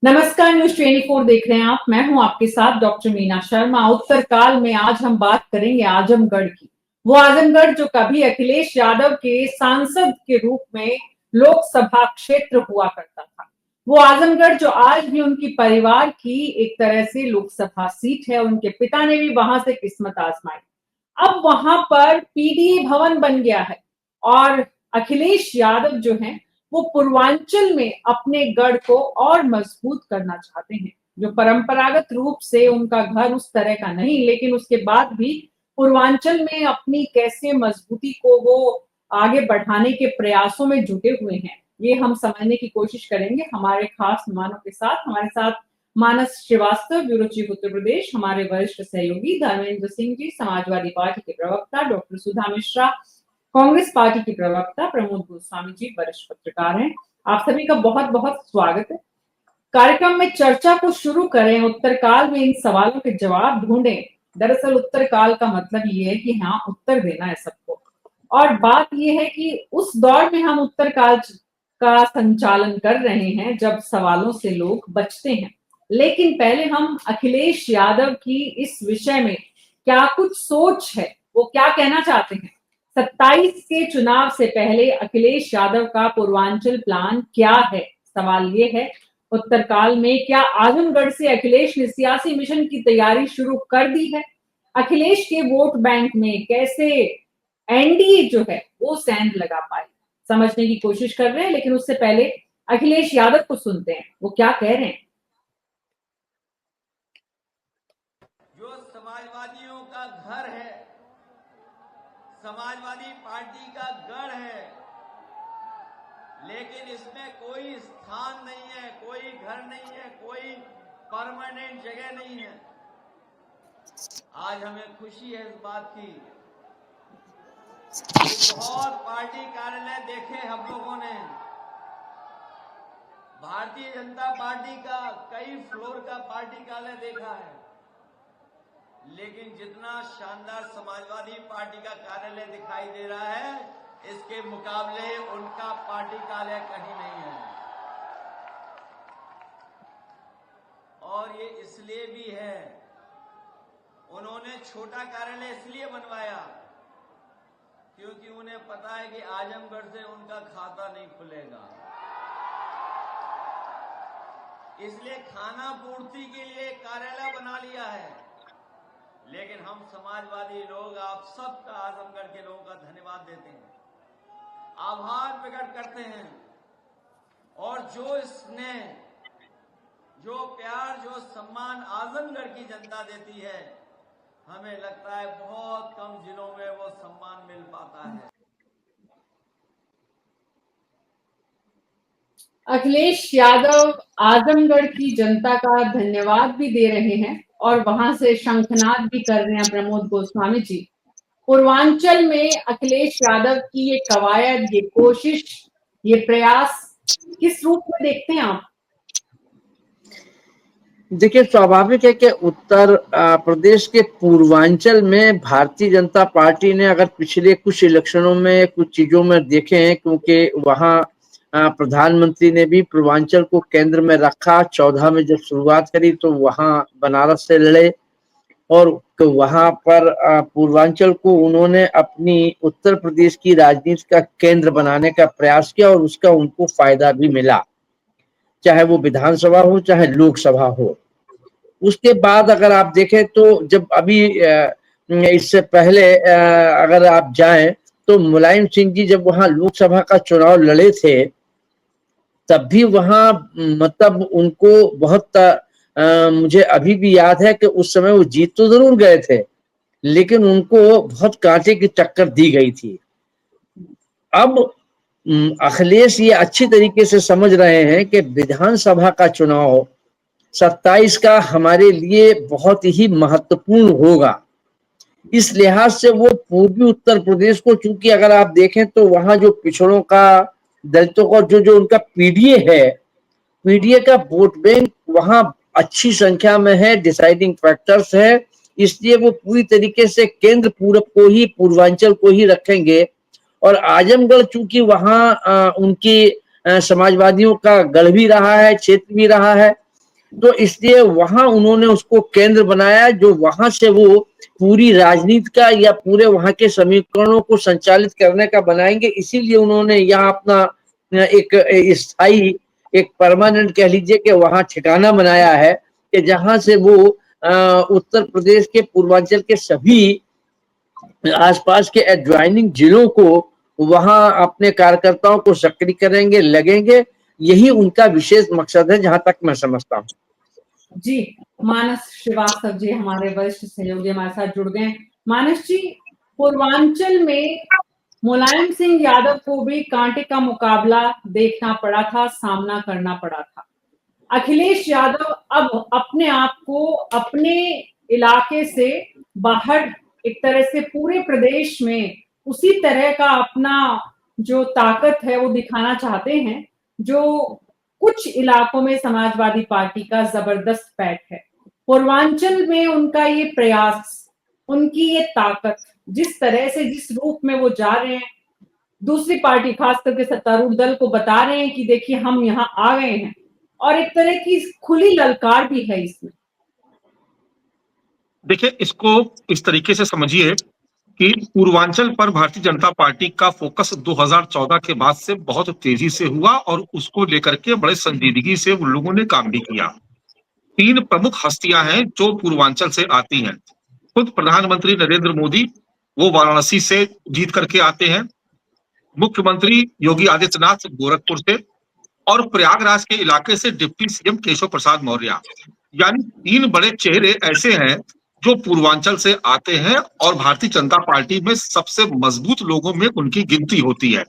नमस्कार, न्यूज 24 देख रहे हैं आप। मैं हूं आपके साथ डॉक्टर मीना शर्मा। उत्तरकाल में आज हम बात करेंगे आजमगढ़ की। वो आजमगढ़ जो कभी अखिलेश यादव के सांसद के रूप में लोकसभा क्षेत्र हुआ करता था। वो आजमगढ़ जो आज भी उनकी परिवार की एक तरह से लोकसभा सीट है। उनके पिता ने भी वहां से किस्मत आजमाई। अब वहां पर पीडीए भवन बन गया है और अखिलेश यादव जो हैं वो पूर्वांचल में अपने गढ़ को और मजबूत करना चाहते हैं। जो परंपरागत रूप से उनका घर उस तरह का नहीं, लेकिन उसके बाद भी पूर्वांचल में अपनी कैसे मजबूती को वो आगे बढ़ाने के प्रयासों में जुटे हुए हैं, ये हम समझने की कोशिश करेंगे हमारे खास मेहमानों के साथ। हमारे साथ मानस श्रीवास्तव, ब्यूरो चीफ उत्तर प्रदेश, हमारे वरिष्ठ सहयोगी धर्मेंद्र सिंह जी, समाजवादी पार्टी के प्रवक्ता डॉक्टर सुधा मिश्रा, कांग्रेस पार्टी की प्रवक्ता प्रमोद गोस्वामी जी वरिष्ठ पत्रकार हैं। आप सभी का बहुत बहुत स्वागत है। कार्यक्रम में चर्चा को शुरू करें, उत्तरकाल में इन सवालों के जवाब ढूंढें। दरअसल उत्तरकाल का मतलब ये है कि हाँ, उत्तर देना है सबको। और बात ये है कि उस दौर में हम उत्तरकाल का संचालन कर रहे हैं जब सवालों से लोग बचते हैं। लेकिन पहले हम अखिलेश यादव की इस विषय में क्या कुछ सोच है, वो क्या कहना चाहते हैं। 27 के चुनाव से पहले अखिलेश यादव का पूर्वांचल प्लान क्या है, सवाल ये है। उत्तरकाल में क्या आजमगढ़ से अखिलेश ने सियासी मिशन की तैयारी शुरू कर दी है। अखिलेश के वोट बैंक में कैसे एनडीए जो है वो सेंध लगा पाए, समझने की कोशिश कर रहे हैं। लेकिन उससे पहले अखिलेश यादव को सुनते हैं, वो क्या कह रहे हैं। जो समाजवादियों का घर है, समाजवादी पार्टी का गढ़ है, लेकिन इसमें कोई स्थान नहीं है, कोई घर नहीं है, कोई परमानेंट जगह नहीं है। आज हमें खुशी है इस बात की। बहुत पार्टी कार्यालय देखे हम लोगों ने, भारतीय जनता पार्टी का कई फ्लोर का पार्टी कार्यालय देखा है, लेकिन जितना शानदार समाजवादी पार्टी का कार्यालय दिखाई दे रहा है, इसके मुकाबले उनका पार्टी कार्यालय कहीं नहीं है। और ये इसलिए भी है, उन्होंने छोटा कार्यालय इसलिए बनवाया क्योंकि उन्हें पता है कि आजमगढ़ से उनका खाता नहीं खुलेगा। इसलिए खाना पूर्ति के लिए कार्यालय बना लिया है। लेकिन हम समाजवादी लोग आप सबका, आजमगढ़ के लोगों का धन्यवाद देते हैं, आभार प्रकट करते हैं। और जो स्नेह, जो प्यार, जो सम्मान आजमगढ़ की जनता देती है, हमें लगता है बहुत कम जिलों में वो सम्मान मिल पाता है। अखिलेश यादव आजमगढ़ की जनता का धन्यवाद भी दे रहे हैं और वहां से शंखनाद भी कर रहे हैं प्रमोद गोस्वामी जी। पूर्वांचल में अखिलेश यादव की ये कवायद, ये कोशिश, ये प्रयास किस रूप में देखते हैं आप। देखिए, स्वाभाविक है कि उत्तर प्रदेश के पूर्वांचल में भारतीय जनता पार्टी ने अगर पिछले कुछ इलेक्शनों में कुछ चीजों में देखे हैं, क्योंकि वहां प्रधानमंत्री ने भी पूर्वांचल को केंद्र में रखा। 14 में जब शुरुआत करी तो वहां बनारस से लड़े और तो वहां पर पूर्वांचल को उन्होंने अपनी उत्तर प्रदेश की राजनीति का केंद्र बनाने का प्रयास किया और उसका उनको फायदा भी मिला, चाहे वो विधानसभा हो चाहे लोकसभा हो। उसके बाद अगर आप देखें तो जब अभी इससे पहले अगर आप जाएं तो मुलायम सिंह जी जब वहां लोकसभा का चुनाव लड़े थे, तब भी वहां मतलब उनको बहुत मुझे अभी भी याद है कि उस समय वो जीत तो जरूर गए थे, लेकिन उनको बहुत कांटे की टक्कर दी गई थी। अब अखिलेश ये अच्छी तरीके से समझ रहे हैं कि विधानसभा का चुनाव 27 का हमारे लिए बहुत ही महत्वपूर्ण होगा। इस लिहाज से वो पूर्वी उत्तर प्रदेश को, चूंकि अगर आप देखें तो वहां जो पिछड़ों का, दलितों का जो उनका पीडीए है, पीडीए का वोट बैंक वहां अच्छी संख्या में है, डिसाइडिंग फैक्टर्स है। इसलिए वो पूरी तरीके से केंद्र पूरब को ही, पूर्वांचल को ही रखेंगे। और आजमगढ़ चूंकि वहां उनकी समाजवादियों का गढ़ भी रहा है, क्षेत्र भी रहा है, तो इसलिए वहां उन्होंने उसको केंद्र बनाया, जो वहां से वो पूरी राजनीति का या पूरे वहां के समीकरणों को संचालित करने का बनाएंगे। इसीलिए उन्होंने यहाँ अपना एक स्थायी, एक परमानेंट कह लीजिए कि वहां ठिकाना बनाया है, कि जहां से वो उत्तर प्रदेश के पूर्वांचल के सभी आसपास के एडजॉइनिंग जिलों को वहां अपने कार्यकर्ताओं को सक्रिय करेंगे, लगेंगे। यही उनका विशेष मकसद है, जहां तक मैं समझता हूँ। जी, मानस श्रीवास्तव जी हमारे वरिष्ठ सहयोगी हमारे साथ जुड़ गए। मानस जी, पूर्वांचल में मुलायम सिंह यादव को भी कांटे का मुकाबला देखना पड़ा था, सामना करना पड़ा था। अखिलेश यादव अब अपने आप को अपने इलाके से बाहर एक तरह से पूरे प्रदेश में उसी तरह का अपना जो ताकत है वो दिखाना चाहते हैं, जो कुछ इलाकों में समाजवादी पार्टी का जबरदस्त पैठ है। पूर्वांचल में उनका ये प्रयास, उनकी ये ताकत, जिस तरह से जिस रूप में वो जा रहे हैं, दूसरी पार्टी खास करके सत्तारूढ़ दल को बता रहे हैं कि देखिए हम यहाँ आ गए हैं, और एक तरह की खुली ललकार भी है इसमें। देखिए, इसको इस तरीके से समझिए कि पूर्वांचल पर भारतीय जनता पार्टी का फोकस 2014 के बाद से बहुत तेजी से हुआ और उसको लेकर के बड़े संजीदगी से उन लोगों ने काम भी किया। 3 प्रमुख हस्तियां हैं जो पूर्वांचल से आती हैं। खुद प्रधानमंत्री नरेंद्र मोदी, वो वाराणसी से जीत करके आते हैं। मुख्यमंत्री योगी आदित्यनाथ गोरखपुर से, और प्रयागराज के इलाके से डिप्टी सीएम केशव प्रसाद मौर्य। यानी 3 बड़े चेहरे ऐसे हैं जो पूर्वांचल से आते हैं और भारतीय जनता पार्टी में सबसे मजबूत लोगों में उनकी गिनती होती है।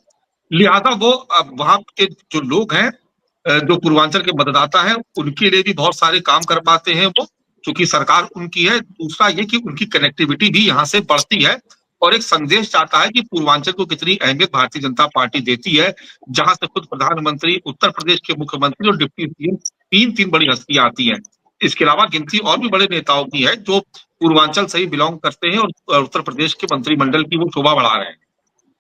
लिहाजा वो वहां के जो लोग हैं, जो पूर्वांचल के मतदाता हैं, उनके लिए भी बहुत सारे काम कर पाते हैं वो, क्योंकि सरकार उनकी है। दूसरा ये कि उनकी कनेक्टिविटी भी यहाँ से बढ़ती है और एक संदेश जाता है कि पूर्वांचल को कितनी अहमियत भारतीय जनता पार्टी देती है, जहां से खुद प्रधानमंत्री, उत्तर प्रदेश के मुख्यमंत्री और डिप्टी सीएम 3 बड़ी हस्तियां आती हैं। इसके अलावा गिनती और भी बड़े नेताओं की है जो पूर्वांचल से ही बिलोंग करते हैं और उत्तर प्रदेश के मंत्रिमंडल की वो शोभा बढ़ा रहे हैं।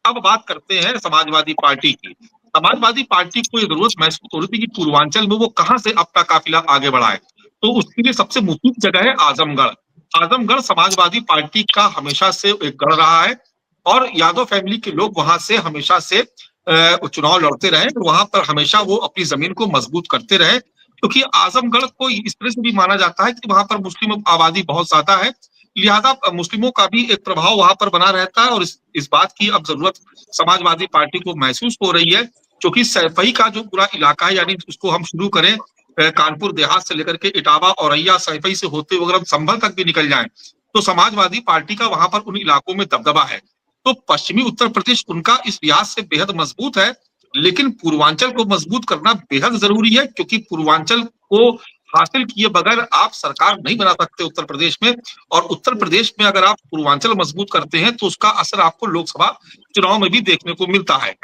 अब बात करते हैं समाजवादी पार्टी की। समाजवादी पार्टी को ये जरूरत महसूस हो रही थी कि पूर्वांचल में वो कहां से अपना काफिला आगे बढ़ाए, तो उसके लिए सबसे मुफीद जगह है आजमगढ़। आजमगढ़ समाजवादी पार्टी का हमेशा से एक गढ़ रहा है और यादव फैमिली के लोग वहां से हमेशा से चुनाव लड़ते रहे, वहां पर हमेशा वो अपनी जमीन को मजबूत करते रहे, क्योंकि आजमगढ़ को इस तरह से भी माना जाता है कि वहां पर मुस्लिम आबादी बहुत ज्यादा है। लिहाजा मुस्लिमों का भी एक प्रभाव वहां पर बना रहता है और इस बात की अब जरूरत समाजवादी पार्टी को महसूस हो रही है, क्योंकि सैफई का जो पूरा इलाका है, यानी उसको हम शुरू करें कानपुर देहात से लेकर के इटावा, औरैया, सैफई से होते हुए अगर हम संभल तक भी निकल जाएं, तो समाजवादी पार्टी का वहां पर उन इलाकों में दबदबा है। तो पश्चिमी उत्तर प्रदेश उनका इस लिहाज से बेहद मजबूत है, लेकिन पूर्वांचल को मजबूत करना बेहद जरूरी है, क्योंकि पूर्वांचल को हासिल किए बगैर आप सरकार नहीं बना सकते उत्तर प्रदेश में, और उत्तर प्रदेश में अगर आप पूर्वांचल मजबूत करते हैं तो उसका असर आपको लोकसभा चुनाव में भी देखने को मिलता है।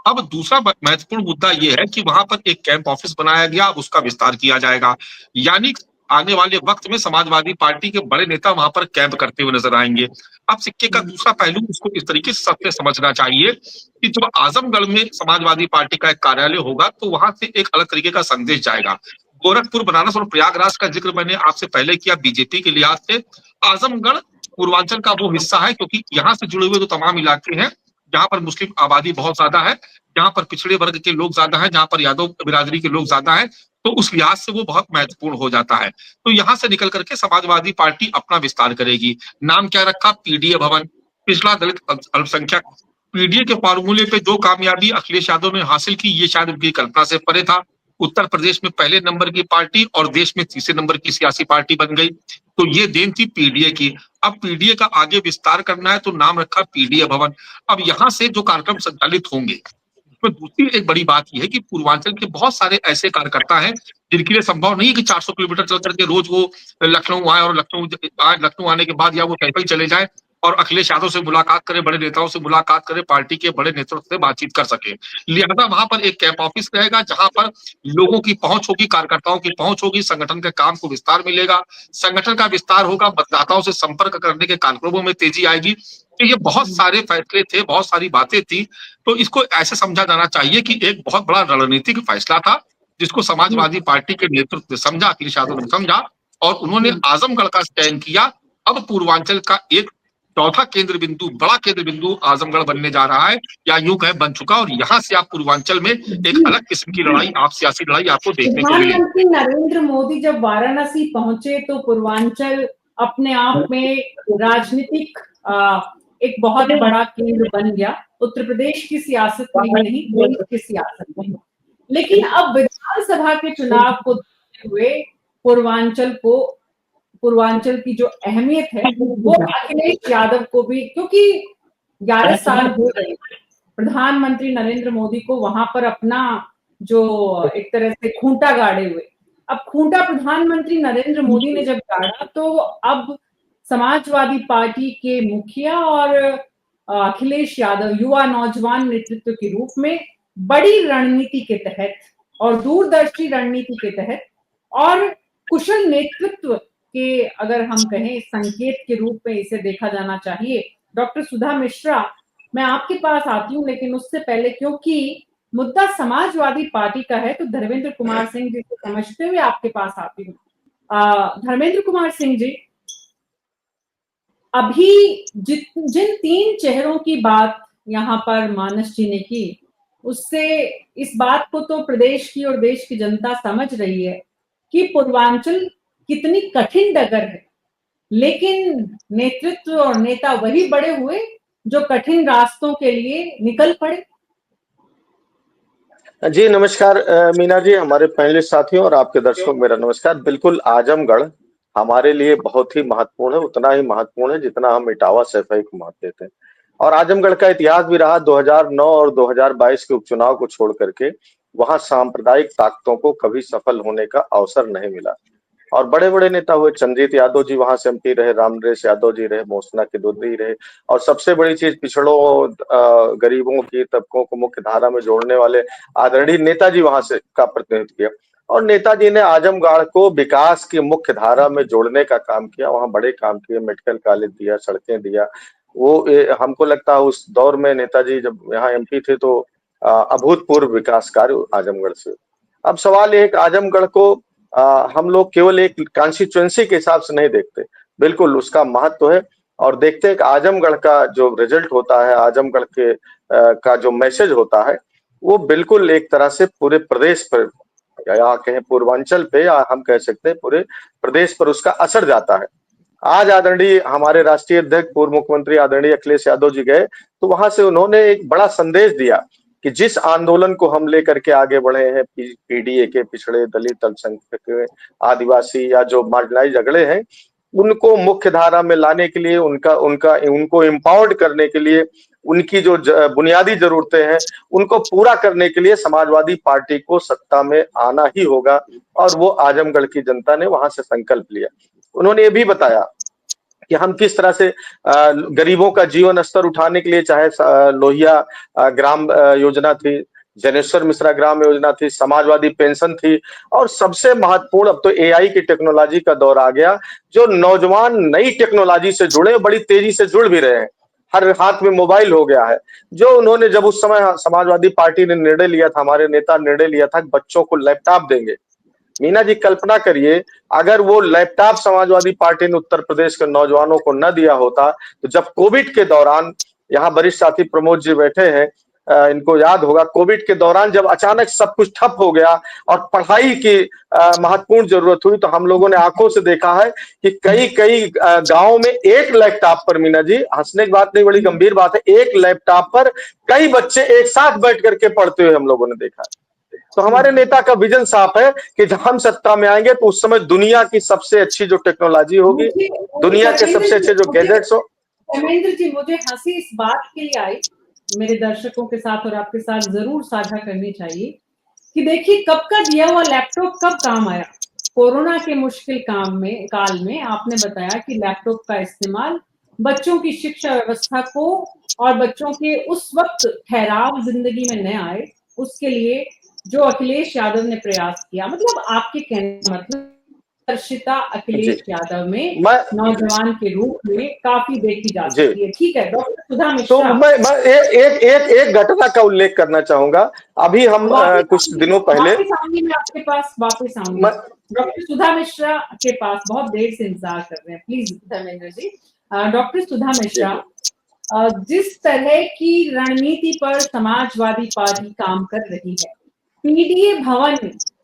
अब दूसरा महत्वपूर्ण मुद्दा यह है कि वहां पर एक कैंप ऑफिस बनाया गया, अब उसका विस्तार किया जाएगा। यानी आने वाले वक्त में समाजवादी पार्टी के बड़े नेता वहां पर कैंप करते हुए नजर आएंगे। अब सिक्के का दूसरा पहलू उसको इस तरीके से सबसे समझना चाहिए कि जब आजमगढ़ में समाजवादी पार्टी का एक कार्यालय होगा तो वहां से एक अलग तरीके का संदेश जाएगा। गोरखपुर, बनारस और प्रयागराज का जिक्र मैंने आपसे पहले किया बीजेपी के लिहाज से। आजमगढ़ पूर्वांचल का वो हिस्सा है क्योंकि यहाँ से जुड़े हुए जो तमाम इलाके हैं जहाँ पर मुस्लिम आबादी बहुत ज्यादा है, जहाँ पर पिछड़े वर्ग के लोग ज्यादा हैं, जहाँ पर यादव बिरादरी के लोग ज्यादा हैं, तो उस लिहाज से वो बहुत महत्वपूर्ण हो जाता है। तो यहाँ से निकल करके समाजवादी पार्टी अपना विस्तार करेगी। नाम क्या रखा? पीडीए भवन, पिछड़ा दलित अल्पसंख्यक। पीडीए के फॉर्मूले पे जो कामयाबी अखिलेश यादव ने हासिल की, ये शायद उनकी कल्पना से परे था। उत्तर प्रदेश में पहले नंबर की पार्टी और देश में तीसरे नंबर की सियासी पार्टी बन गई, तो ये देन थी पीडीए की। अब पीडीए का आगे विस्तार करना है तो नाम रखा पीडीए भवन। अब यहाँ से जो कार्यक्रम संचालित होंगे, तो दूसरी एक बड़ी बात यह है कि पूर्वांचल के बहुत सारे ऐसे कार्यकर्ता हैं जिनके लिए संभव नहीं है कि 400 किलोमीटर चल करके रोज वो लखनऊ आए और लखनऊ आने के बाद या वो कैफे चले जाए और अखिलेश यादव से मुलाकात करे, बड़े नेताओं से मुलाकात करे, पार्टी के बड़े नेतृत्व से बातचीत कर सके। लिहाजा वहां पर एक कैंप ऑफिस रहेगा जहां पर लोगों की पहुंच होगी, कार्यकर्ताओं की पहुंच होगी, संगठन के काम को विस्तार मिलेगा। संगठन का विस्तार होगा, मतदाताओं से संपर्क करने के कार्यक्रमों में तेजी आएगी। तो ये बहुत सारे फैसले थे, बहुत सारी बातें थी, तो इसको ऐसे समझा जाना चाहिए कि एक बहुत बड़ा रणनीतिक फैसला था जिसको समाजवादी पार्टी के नेतृत्व ने समझा, अखिलेश यादव ने समझा, और उन्होंने आजमगढ़ का चयन किया। अब पूर्वांचल का एक चौथा केंद्र बिंदु, बड़ा केंद्र बिंदु आजमगढ़ बनने जा रहा है, या यूं कहे बन चुका, और यहाँ से आप पूर्वांचल में एक अलग किस्म की लड़ाई, आप सियासी लड़ाई आपको देखने को मिलेगी। प्रधानमंत्री नरेंद्र मोदी जब वाराणसी पहुंचे तो पूर्वांचल अपने आप में राजनीतिक एक बहुत बड़ा केंद्र बन गया, उत्तर प्रदेश की सियासत में ही नहीं, देश की सियासत में। लेकिन अब विधानसभा के चुनाव को देखते हुए पूर्वांचल की जो अहमियत है वो अखिलेश यादव को भी, क्योंकि 11 साल हो गए प्रधानमंत्री नरेंद्र मोदी को वहां पर अपना जो एक तरह से खूंटा गाड़े हुए। अब खूंटा प्रधानमंत्री नरेंद्र मोदी ने जब गाड़ा तो अब समाजवादी पार्टी के मुखिया और अखिलेश यादव युवा नौजवान नेतृत्व के रूप में बड़ी रणनीति के तहत और दूरदर्शी रणनीति के तहत और कुशल नेतृत्व के, अगर हम कहें संकेत के रूप में इसे देखा जाना चाहिए। डॉक्टर सुधा मिश्रा, मैं आपके पास आती हूँ, लेकिन उससे पहले क्योंकि मुद्दा समाजवादी पार्टी का है तो धर्मेंद्र कुमार सिंह जी को समझते हुए आपके पास आती हूँ। धर्मेंद्र कुमार सिंह जी, अभी जिन 3 चेहरों की बात यहाँ पर मानस जी ने की, उससे इस बात को तो प्रदेश की और देश की जनता समझ रही है कि पूर्वांचल कितनी कठिन डगर है, लेकिन नेतृत्व और नेता वही बड़े हुए जो कठिन रास्तों के लिए निकल पड़े। जी नमस्कार मीना जी, हमारे पैनलिस्ट साथियों और आपके दर्शकों को मेरा नमस्कार। बिल्कुल, आजमगढ़ हमारे लिए बहुत ही महत्वपूर्ण है, उतना ही महत्वपूर्ण है जितना हम इटावा सैफई को महत्व देते हैं। और आजमगढ़ का इतिहास भी रहा, 2009 और 2022 के उपचुनाव को छोड़ करके वहां सांप्रदायिक ताकतों को कभी सफल होने का अवसर नहीं मिला। और बड़े बड़े नेता हुए, चंद्रजीत यादव जी वहां से एमपी रहे, रामनरेश यादव जी रहे, मोहसिना किदवई रहे, और सबसे बड़ी चीज पिछड़ों गरीबों की तबकों को मुख्य धारा में जोड़ने वाले आदरणीय नेताजी वहां से का प्रतिनिधित्व किया। और नेताजी ने आजमगढ़ को विकास की मुख्य धारा में जोड़ने का काम किया, वहां बड़े काम किए, मेडिकल कॉलेज दिया, सड़कें दिया। हमको लगता है उस दौर में नेताजी जब यहाँ एमपी थे तो अभूतपूर्व विकास कार्य आजमगढ़ से। अब सवाल ये है कि आजमगढ़ को हम लोग केवल एक कॉन्स्टिट्यूएंसी के हिसाब से नहीं देखते, बिल्कुल उसका महत्व है। और देखते हैं कि आजमगढ़ का जो रिजल्ट होता है, आजमगढ़ के का जो मैसेज होता है, वो बिल्कुल एक तरह से पूरे प्रदेश पर, या कहें पूर्वांचल पे, या हम कह सकते हैं पूरे प्रदेश पर उसका असर जाता है। आज आदरणीय हमारे राष्ट्रीय अध्यक्ष पूर्व मुख्यमंत्री आदरणीय अखिलेश यादव जी गए तो वहां से उन्होंने एक बड़ा संदेश दिया कि जिस आंदोलन को हम लेकर के आगे बढ़े हैं, पीडीए के, पिछड़े दलित, अल्पसंख्यक, आदिवासी या जो मार्जिनलाइज अगड़े हैं, उनको मुख्य धारा में लाने के लिए, उनको एम्पावर्ड करने के लिए, उनकी जो बुनियादी जरूरतें हैं उनको पूरा करने के लिए समाजवादी पार्टी को सत्ता में आना ही होगा। और वो आजमगढ़ की जनता ने वहां से संकल्प लिया। उन्होंने ये भी बताया कि हम किस तरह से गरीबों का जीवन स्तर उठाने के लिए, चाहे लोहिया ग्राम योजना थी, जनेश्वर मिश्रा ग्राम योजना थी, समाजवादी पेंशन थी, और सबसे महत्वपूर्ण अब तो एआई की टेक्नोलॉजी का दौर आ गया। जो नौजवान नई टेक्नोलॉजी से जुड़े, बड़ी तेजी से जुड़ भी रहे हैं, हर हाथ में मोबाइल हो गया है। जो उन्होंने जब उस समय समाजवादी पार्टी ने निर्णय लिया था, हमारे नेता निर्णय लिया था कि बच्चों को लैपटॉप देंगे। मीना जी कल्पना करिए, अगर वो लैपटॉप समाजवादी पार्टी ने उत्तर प्रदेश के नौजवानों को न दिया होता तो जब कोविड के दौरान, यहाँ वरिष्ठ साथी प्रमोद जी बैठे हैं, इनको याद होगा, कोविड के दौरान जब अचानक सब कुछ ठप हो गया और पढ़ाई की महत्वपूर्ण जरूरत हुई, तो हम लोगों ने आंखों से देखा है कि कई गांवों में एक लैपटॉप पर, मीना जी हंसने की बात नहीं, बड़ी गंभीर बात है, एक लैपटॉप पर कई बच्चे एक साथ बैठ करके पढ़ते हुए हम लोगों ने देखा है। तो हमारे नेता का विजन साफ है कि जब हम सत्ता में आएंगे तो उस समय दुनिया की सबसे अच्छी जो टेक्नोलॉजी होगी, दुनिया के सबसे अच्छे जो गैजेट्स हो। धर्मेंद्र जी, मुझे हंसी इस बात के लिए आई, मेरे दर्शकों के साथ और आपके साथ जरूर साझा करनी चाहिए कि देखिए कब का दिया हुआ लैपटॉप कब काम आया। कोरोना के मुश्किल काल में आपने बताया कि लैपटॉप का इस्तेमाल बच्चों की शिक्षा व्यवस्था को और बच्चों के उस वक्त ठहराव जिंदगी में न आए, उसके लिए जो अखिलेश यादव ने प्रयास किया। मतलब आपके कहने का मतलब दूरदर्शिता अखिलेश जी यादव में मैं नौजवान के रूप में काफी देखी जा जी सकती है। ठीक है, डॉक्टर सुधा तो मिश्रा, मैं एक घटना का उल्लेख करना चाहूंगा। अभी हम कुछ दिनों पहले वापिस आऊंगी मैं आपके पास, वापिस आऊंगी। मैं डॉक्टर सुधा मिश्रा के पास बहुत देर से इंतजार कर रहे हैं, प्लीज धर्मेंद्र जी। डॉक्टर सुधा मिश्रा, जिस तरह की रणनीति पर समाजवादी पार्टी काम कर रही है, पीडीए भवन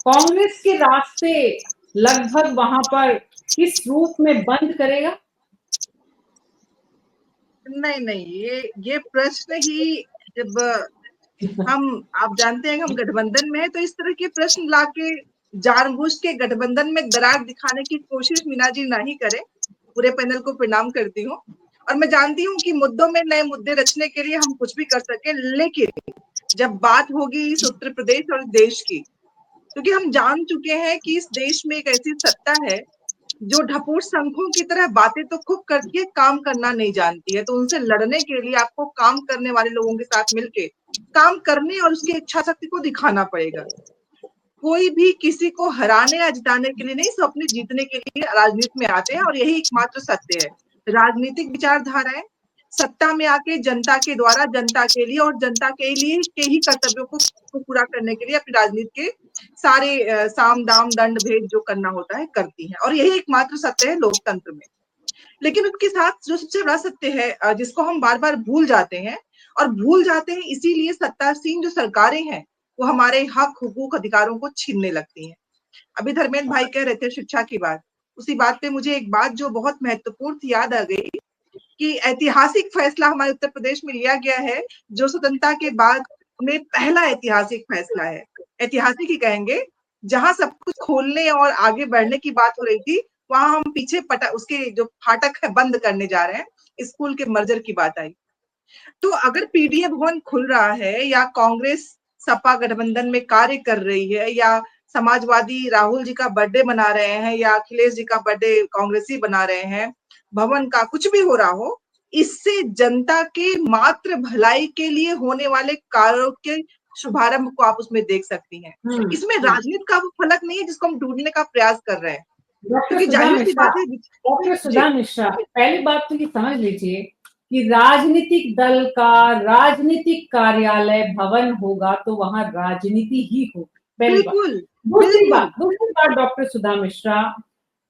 कांग्रेस के रास्ते लगभग वहां पर किस रूप में बंद करेगा? नहीं नहीं, ये प्रश्न ही जब आप जानते हैं कि हम गठबंधन में है, तो इस तरह के प्रश्न लाके जानबूझ के गठबंधन में दरार दिखाने की कोशिश मीना जी ना ही करें। पूरे पैनल को प्रणाम करती हूँ और मैं जानती हूँ कि मुद्दों में नए मुद्दे रचने के लिए हम कुछ भी कर सके, लेकिन जब बात होगी इस उत्तर प्रदेश और देश की, क्योंकि हम जान चुके हैं कि इस देश में एक ऐसी सत्ता है जो ढपूर शंखों की तरह बातें तो खूब करती है, काम करना नहीं जानती है। तो उनसे लड़ने के लिए आपको काम करने वाले लोगों के साथ मिलके काम करने और उसकी इच्छा शक्ति को दिखाना पड़ेगा। कोई भी किसी को हराने या जिताने के लिए नहीं, सब अपने जीतने के लिए राजनीति में आते हैं और यही एकमात्र सत्य है। राजनीतिक विचारधाराएं सत्ता में आके जनता के द्वारा, जनता के लिए और जनता के लिए के ही कर्तव्यों को पूरा करने के लिए अपनी राजनीति के सारे साम दाम दंड भेद जो करना होता है करती हैं, और यही एकमात्र सत्य है लोकतंत्र में। लेकिन उसके साथ जो सबसे बड़ा सत्य है जिसको हम बार बार भूल जाते हैं, और भूल जाते हैं इसीलिए सत्तासीन जो सरकारें हैं वो हमारे हक, हुकूक, अधिकारों को छीनने लगती हैं। अभी धर्मेंद्र भाई कह रहे थे शिक्षा की बात, उसी बात पे मुझे एक बात जो बहुत महत्वपूर्ण थी याद आ गई कि ऐतिहासिक फैसला हमारे उत्तर प्रदेश में लिया गया है, जो स्वतंत्रता के बाद में पहला ऐतिहासिक फैसला है। ऐतिहासिक ही कहेंगे, जहां सब कुछ खोलने और आगे बढ़ने की बात हो रही थी, वहां हम पीछे उसके जो फाटक है बंद करने जा रहे हैं। स्कूल के मर्जर की बात आई। तो अगर पीडीए भवन खुल रहा है या कांग्रेस सपा गठबंधन में कार्य कर रही है या समाजवादी राहुल जी का बर्थडे मना रहे हैं या अखिलेश जी का बर्थडे कांग्रेसी बना रहे हैं, भवन का कुछ भी हो रहा हो, इससे जनता के मात्र भलाई के लिए होने वाले कार्यों के शुभारंभ को आप उसमें देख सकती हैं। इसमें राजनीति का वो फलक नहीं है जिसको हम ढूंढने का प्रयास कर रहे हैं, क्योंकि जाहिर सी बात है। डॉक्टर सुधा मिश्रा, पहली बात तो ये समझ लीजिए कि राजनीतिक दल का राजनीतिक कार्यालय भवन होगा तो वहां राजनीति ही होगी, पहली बात। दूसरी बात डॉक्टर सुधा मिश्रा,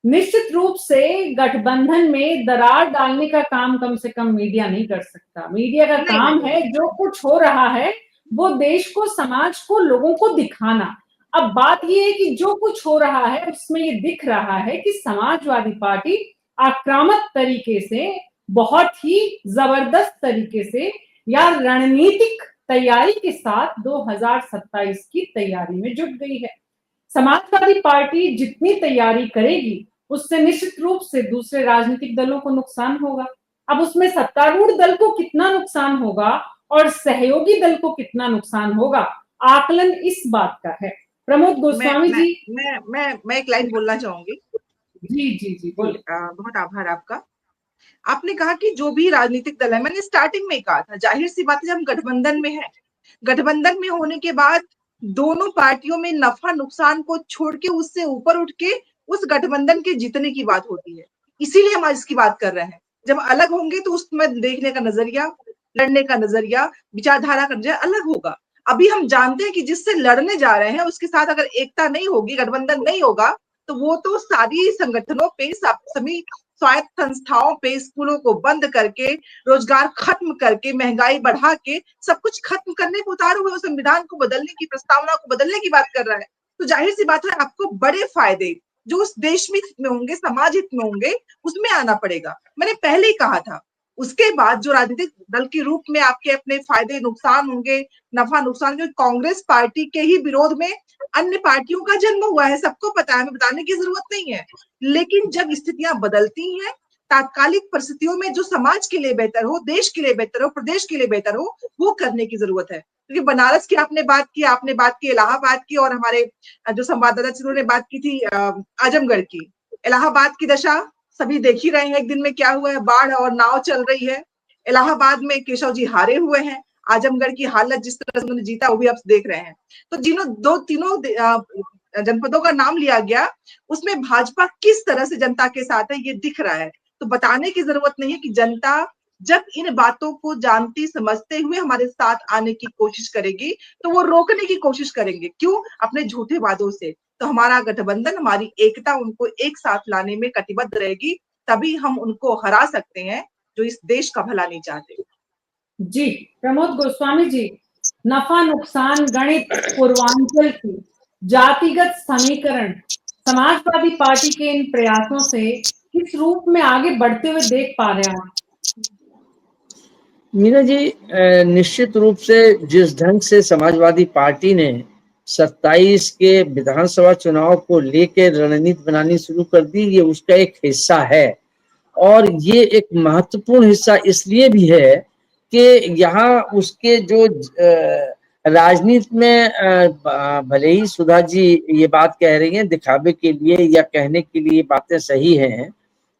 निश्चित रूप से गठबंधन में दरार डालने का काम कम से कम मीडिया नहीं कर सकता। मीडिया का काम है जो कुछ हो रहा है वो देश को, समाज को, लोगों को दिखाना। अब बात ये है कि जो कुछ हो रहा है उसमें ये दिख रहा है कि समाजवादी पार्टी आक्रामक तरीके से, बहुत ही जबरदस्त तरीके से या रणनीतिक तैयारी के साथ 2027 की तैयारी में जुट गई है। समाजवादी पार्टी जितनी तैयारी करेगी उससे निश्चित रूप से दूसरे राजनीतिक दलों को नुकसान होगा। अब उसमें सत्तारूढ़ दल को कितना नुकसान होगा और सहयोगी दल को कितना नुकसान होगा, आकलन इस बात का है। प्रमोद गोस्वामी जी, मैं एक लाइन बोलना चाहूंगी। जी बोलिए। बहुत आभार आपका। आपने कहा कि जो भी राजनीतिक दल है, मैंने स्टार्टिंग में कहा था, जाहिर सी बात है जब हम गठबंधन में हैं, गठबंधन में होने के बाद दोनों पार्टियों में नफा नुकसान को छोड़ के उससे ऊपर उठ के उस गठबंधन के जीतने की बात होती है। इसीलिए हम आज इसकी बात कर रहे हैं। जब अलग होंगे तो उसमें देखने का नजरिया, लड़ने का नजरिया, विचारधारा का नजरिया अलग होगा। अभी हम जानते हैं कि जिससे लड़ने जा रहे हैं उसके साथ अगर एकता नहीं होगी, गठबंधन नहीं होगा, तो वो तो सारी संगठनों पे, सभी स्वायत्त संस्थाओं पे, स्कूलों को बंद करके, रोजगार खत्म करके, महंगाई बढ़ा के, सब कुछ खत्म करने को उतारू हुए, संविधान को बदलने की प्रस्तावना को बदलने की बात कर रहा है। तो जाहिर सी बात है आपको बड़े फायदे जो उस देश में होंगे, समाज हित में होंगे, उसमें आना पड़ेगा। मैंने पहले ही कहा था। उसके बाद जो राजनीतिक दल के रूप में आपके अपने फायदे नुकसान होंगे, नफा नुकसान, जो कांग्रेस पार्टी के ही विरोध में अन्य पार्टियों का जन्म हुआ है, सबको पता है, हमें बताने की जरूरत नहीं है। लेकिन जब स्थितियां बदलती हैं, तात्कालिक परिस्थितियों में जो समाज के लिए बेहतर हो, देश के लिए बेहतर हो, प्रदेश के लिए बेहतर हो, वो करने की जरूरत है। क्योंकि बनारस की आपने बात की, इलाहाबाद की, और हमारे जो संवाददाता जिन्होंने बात की थी आजमगढ़ की। इलाहाबाद की दशा सभी देख ही रहे हैं, एक दिन में क्या हुआ है, बाढ़ और नाव चल रही है। इलाहाबाद में केशव जी हारे हुए हैं। आजमगढ़ की हालत जिस तरह से उन्होंने जीता वो भी आप देख रहे हैं। तो तीनों जनपदों का नाम लिया गया, उसमें भाजपा किस तरह से जनता के साथ है ये दिख रहा है। तो बताने की जरूरत नहीं है कि जनता जब इन बातों को जानती समझते हुए हमारे साथ आने की कोशिश करेगी तो वो रोकने की कोशिश करेंगे, क्यों? अपने झूठे वादों से। तो हमारा गठबंधन, हमारी एकता उनको एक साथ लाने में कटिबद्ध रहेगी, तभी हम उनको हरा सकते हैं जो इस देश का भला नहीं चाहते। जी, प्रमोद गोस्वामी जी, नफा नुकसान गणित, पूर्वांचल की जातिगत समीकरण समाजवादी पार्टी के इन प्रयासों से किस रूप में आगे बढ़ते हुए देख पा रहे हैं आप? मीना जी, निश्चित रूप से जिस ढंग से समाजवादी पार्टी ने 27 के विधानसभा चुनाव को लेकर रणनीति बनानी शुरू कर दी, ये उसका एक हिस्सा है। और ये एक महत्वपूर्ण हिस्सा इसलिए भी है कि यहाँ उसके जो राजनीति में भले ही सुधा जी ये बात कह रही हैं दिखावे के लिए या कहने के लिए बातें सही हैं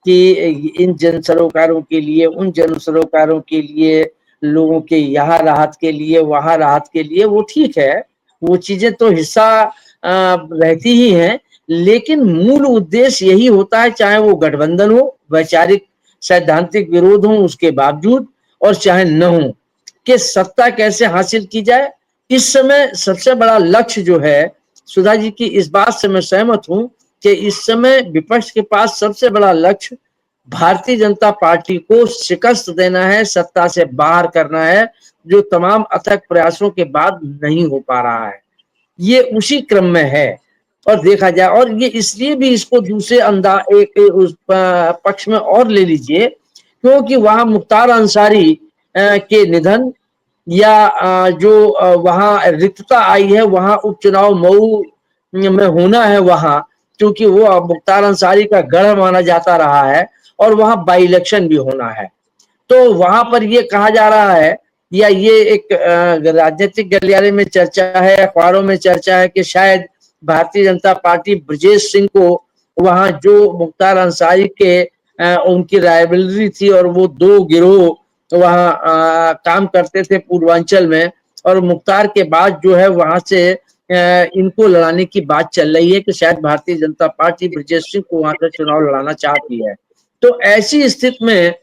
कि इन जन सरोकारों के लिए, उन जन सरोकारों के लिए, लोगों के यहाँ राहत के लिए, वहाँ राहत के लिए, वो ठीक है, वो चीजें तो हिस्सा रहती ही हैं, लेकिन मूल उद्देश्य यही होता है, चाहे वो गठबंधन हो, वैचारिक सैद्धांतिक विरोध हो उसके बावजूद, और चाहे न हो, कि सत्ता कैसे हासिल की जाए। इस समय सबसे बड़ा लक्ष्य जो है, सुधा जी की इस बात से मैं सहमत हूं कि इस समय विपक्ष के पास सबसे बड़ा लक्ष्य भारतीय जनता पार्टी को शिकस्त देना है, सत्ता से बाहर करना है, जो तमाम अथक प्रयासों के बाद नहीं हो पा रहा है। ये उसी क्रम में है। और देखा जाए, और ये इसलिए भी इसको दूसरे एक उस पक्ष में और ले लीजिए, क्योंकि वहां मुख्तार अंसारी के निधन या जो वहां रिक्तता आई है, वहां उपचुनाव मऊ में होना है वहां, क्योंकि वो मुख्तार अंसारी का गढ़ माना जाता रहा है, और वहां बाई इलेक्शन भी होना है। तो वहां पर ये कहा जा रहा है, या ये एक राजनीतिक गलियारे में चर्चा है, अखबारों में चर्चा है कि शायद भारतीय जनता पार्टी ब्रजेश सिंह को वहां, जो मुख्तार अंसारी के उनकी राइवलरी थी और वो दो गिरोह वहां काम करते थे पूर्वांचल में, और मुख्तार के बाद जो है वहां से इनको लड़ाने की बात चल रही है कि शायद भारतीय जनता पार्टी ब्रजेश सिंह को वहां से चुनाव लड़ाना चाहती है। तो ऐसी स्थिति में